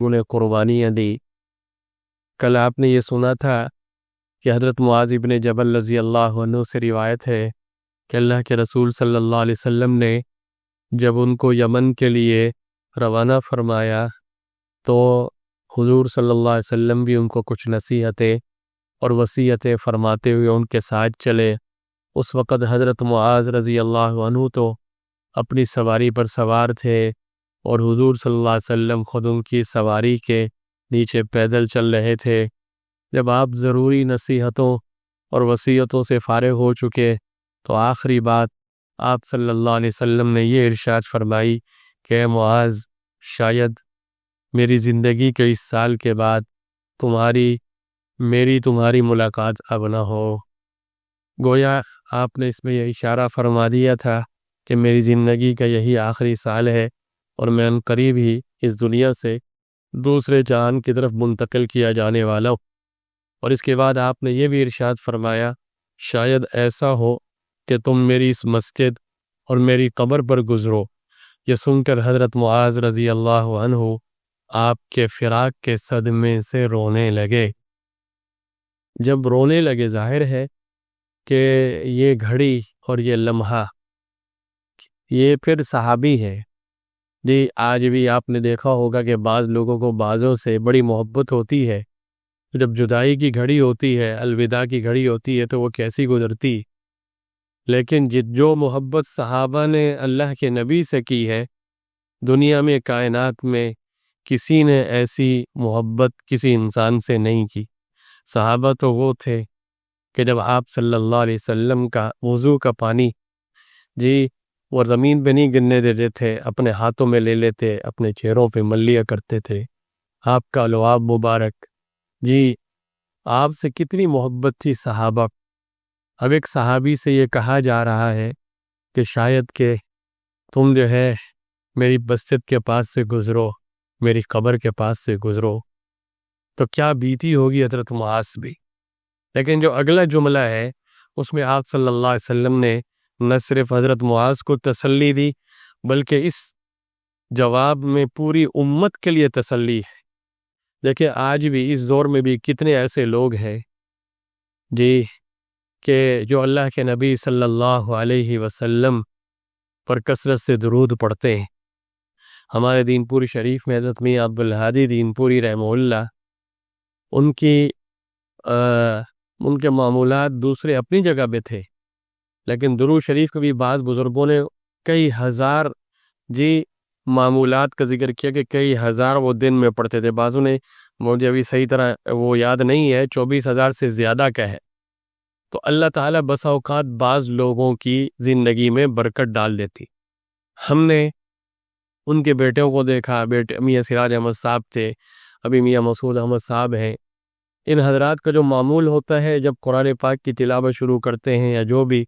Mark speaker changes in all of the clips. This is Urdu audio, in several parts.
Speaker 1: انہیں قربانیاں دی۔ کل آپ نے یہ سنا تھا کہ حضرت معاذ ابن جبل رضی اللہ عنہ سے روایت ہے کہ اللہ کے رسول صلی اللہ علیہ وسلم نے جب ان کو یمن کے لیے روانہ فرمایا تو حضور صلی اللہ علیہ وسلم بھی ان کو کچھ نصیحتیں اور وصیتیں فرماتے ہوئے ان کے ساتھ چلے۔ اس وقت حضرت معاذ رضی اللہ عنہ تو اپنی سواری پر سوار تھے اور حضور صلی اللہ علیہ وسلم خود ان کی سواری کے نیچے پیدل چل رہے تھے۔ جب آپ ضروری نصیحتوں اور وصیتوں سے فارغ ہو چکے تو آخری بات آپ صلی اللہ علیہ وسلم نے یہ ارشاد فرمائی کہ اے معاذ، شاید میری زندگی کے اس سال کے بعد تمہاری ملاقات اب نہ ہو۔ گویا آپ نے اس میں یہ اشارہ فرما دیا تھا کہ میری زندگی کا یہی آخری سال ہے اور میں ان قریب ہی اس دنیا سے دوسرے جہان کی طرف منتقل کیا جانے والا ہوں۔ اور اس کے بعد آپ نے یہ بھی ارشاد فرمایا شاید ایسا ہو کہ تم میری اس مسجد اور میری قبر پر گزرو۔ یہ سن کر حضرت معاذ رضی اللہ عنہ آپ کے فراق کے صدمے سے رونے لگے۔ جب رونے لگے ظاہر ہے کہ یہ گھڑی اور یہ لمحہ یہ پھر صحابی ہے۔ جی آج بھی آپ نے دیکھا ہوگا کہ بعض لوگوں کو بعضوں سے بڑی محبت ہوتی ہے، جب جدائی کی گھڑی ہوتی ہے، الوداع کی گھڑی ہوتی ہے تو وہ کیسی گزرتی۔ لیکن جو محبت صحابہ نے اللہ کے نبی سے کی ہے، دنیا میں کائنات میں کسی نے ایسی محبت کسی انسان سے نہیں کی۔ صحابہ تو وہ تھے کہ جب آپ صلی اللہ علیہ وسلم کا وضو کا پانی وہ زمین پہ نہیں گرنے دیتے تھے، اپنے ہاتھوں میں لے لیتے، اپنے چہروں پہ مل لیا کرتے تھے۔ آپ کا لعاب مبارک، آپ سے کتنی محبت تھی صحابہ۔ اب ایک صحابی سے یہ کہا جا رہا ہے کہ شاید کہ تم جو ہے میری مسجد کے پاس سے گزرو، میری قبر کے پاس سے گزرو، تو کیا بیتی ہوگی حضرت معاذ بھی۔ لیکن جو اگلا جملہ ہے اس میں آپ صلی اللہ علیہ وسلم نے نہ صرف حضرت معاذ کو تسلی دی بلکہ اس جواب میں پوری امت کے لیے تسلی ہے۔ دیکھیں آج بھی اس دور میں بھی کتنے ایسے لوگ ہیں کہ جو اللہ کے نبی صلی اللہ علیہ وسلم پر کثرت سے درود پڑھتے ہیں۔ ہمارے دین پوری شریف میں حضرت میاں عبد الہادی دین پوری رحمہ اللہ ان کے معمولات دوسرے اپنی جگہ پہ تھے، لیکن درود شریف کے بھی بعض بزرگوں نے کئی ہزار معمولات کا ذکر کیا کہ کئی ہزار وہ دن میں پڑھتے تھے۔ بعضوں نے، مجھے ابھی صحیح طرح وہ یاد نہیں ہے، 24,000 سے زیادہ کا ہے۔ تو اللہ تعالیٰ بسا اوقات بعض لوگوں کی زندگی میں برکت ڈال دیتی۔ ہم نے ان کے بیٹوں کو دیکھا، بیٹے میاں سراج احمد صاحب تھے، ابھی میاں مسعود احمد صاحب ہیں۔ ان حضرات کا جو معمول ہوتا ہے جب قرآن پاک کی تلاوت شروع کرتے ہیں یا جو بھی،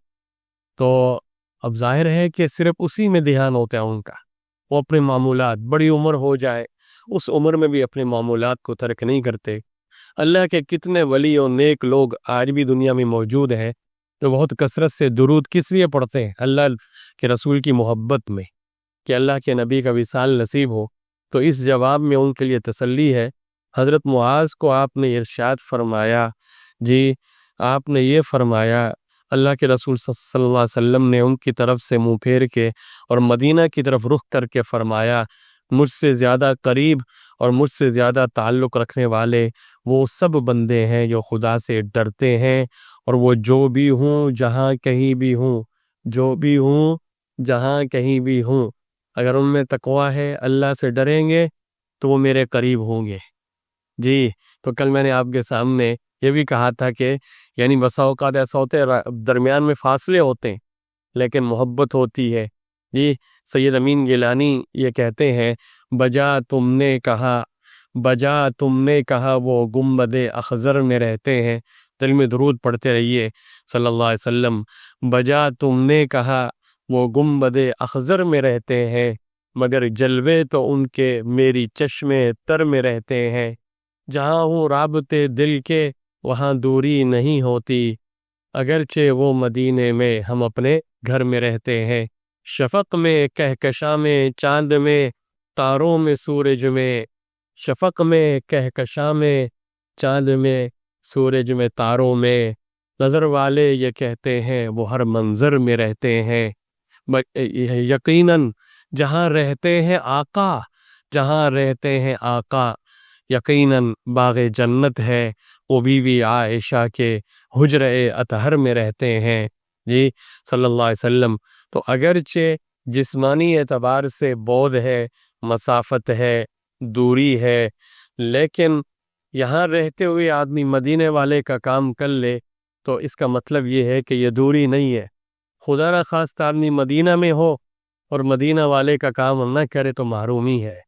Speaker 1: تو اب ظاہر ہے کہ صرف اسی میں دھیان ہوتا ہے ان کا۔ وہ اپنے معمولات، بڑی عمر ہو جائے اس عمر میں بھی اپنے معمولات کو ترک نہیں کرتے۔ اللہ کے کتنے ولی اور نیک لوگ آج بھی دنیا میں موجود ہیں جو بہت کثرت سے درود کس لیے پڑھتے ہیں؟ اللہ کے رسول کی محبت میں، کہ اللہ کے نبی کا وصال نصیب ہو۔ تو اس جواب میں ان کے لیے تسلی ہے۔ حضرت معاذ کو آپ نے ارشاد فرمایا، آپ نے یہ فرمایا، اللہ کے رسول صلی اللہ علیہ وسلم نے ان کی طرف سے منہ پھیر کے اور مدینہ کی طرف رخ کر کے فرمایا، مجھ سے زیادہ قریب اور مجھ سے زیادہ تعلق رکھنے والے وہ سب بندے ہیں جو خدا سے ڈرتے ہیں، اور وہ جو بھی ہوں جہاں کہیں بھی ہوں، جو بھی ہوں جہاں کہیں بھی ہوں، اگر ان میں تقویٰ ہے، اللہ سے ڈریں گے تو وہ میرے قریب ہوں گے۔ تو کل میں نے آپ کے سامنے یہ بھی کہا تھا کہ یعنی بسا اوقات ایسا ہوتا ہے درمیان میں فاصلے ہوتے ہیں لیکن محبت ہوتی ہے۔ سید امین گیلانی یہ کہتے ہیں، بجا تم نے کہا وہ گنبد اخضر میں رہتے ہیں۔ دل میں درود پڑھتے رہیے صلی اللہ علیہ وسلم۔ بجا تم نے کہا وہ گنبد اخضر میں رہتے ہیں، مگر جلوے تو ان کے میری چشمے تر میں رہتے ہیں۔ جہاں ہوں رابطے دل کے وہاں دوری نہیں ہوتی، اگرچہ وہ مدینے میں ہم اپنے گھر میں رہتے ہیں۔ شفق میں کہکشاں میں چاند میں تاروں میں سورج میں، شفق میں، کہکشاں میں، چاند میں، سورج میں، تاروں میں، نظر والے یہ کہتے ہیں وہ ہر منظر میں رہتے ہیں۔ یقیناً جہاں رہتے ہیں آقا، جہاں رہتے ہیں آقا، یقیناً باغ جنت ہے، وہ بیوی عائشہ کے حجرہ اطہر میں رہتے ہیں جی صلی اللہ علیہ وسلم۔ تو اگرچہ جسمانی اعتبار سے بعد ہے، مسافت ہے، دوری ہے، لیکن یہاں رہتے ہوئے آدمی مدینے والے کا کام کر لے تو اس کا مطلب یہ ہے کہ یہ دوری نہیں ہے۔ خدا نہ خواستہ آدمی مدینہ میں ہو اور مدینہ والے کا کام نہ کرے تو محرومی ہے۔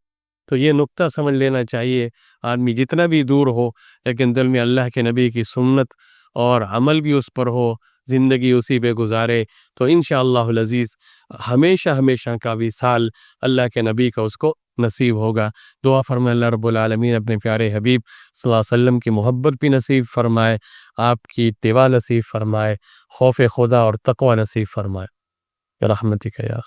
Speaker 1: تو یہ نقطہ سمجھ لینا چاہیے، آدمی جتنا بھی دور ہو لیکن دل میں اللہ کے نبی کی سنت اور عمل بھی اس پر ہو، زندگی اسی پہ گزارے، تو انشاءاللہ العزیز ہمیشہ ہمیشہ کا وصال اللہ کے نبی کا اس کو نصیب ہوگا۔ دعا فرمائے اللہ رب العالمین اپنے پیارے حبیب صلی اللہ علیہ وسلم کی محبت بھی نصیب فرمائے، آپ کی اتباع نصیب فرمائے، خوف خدا اور تقوی نصیب فرمائے، رحمتک یا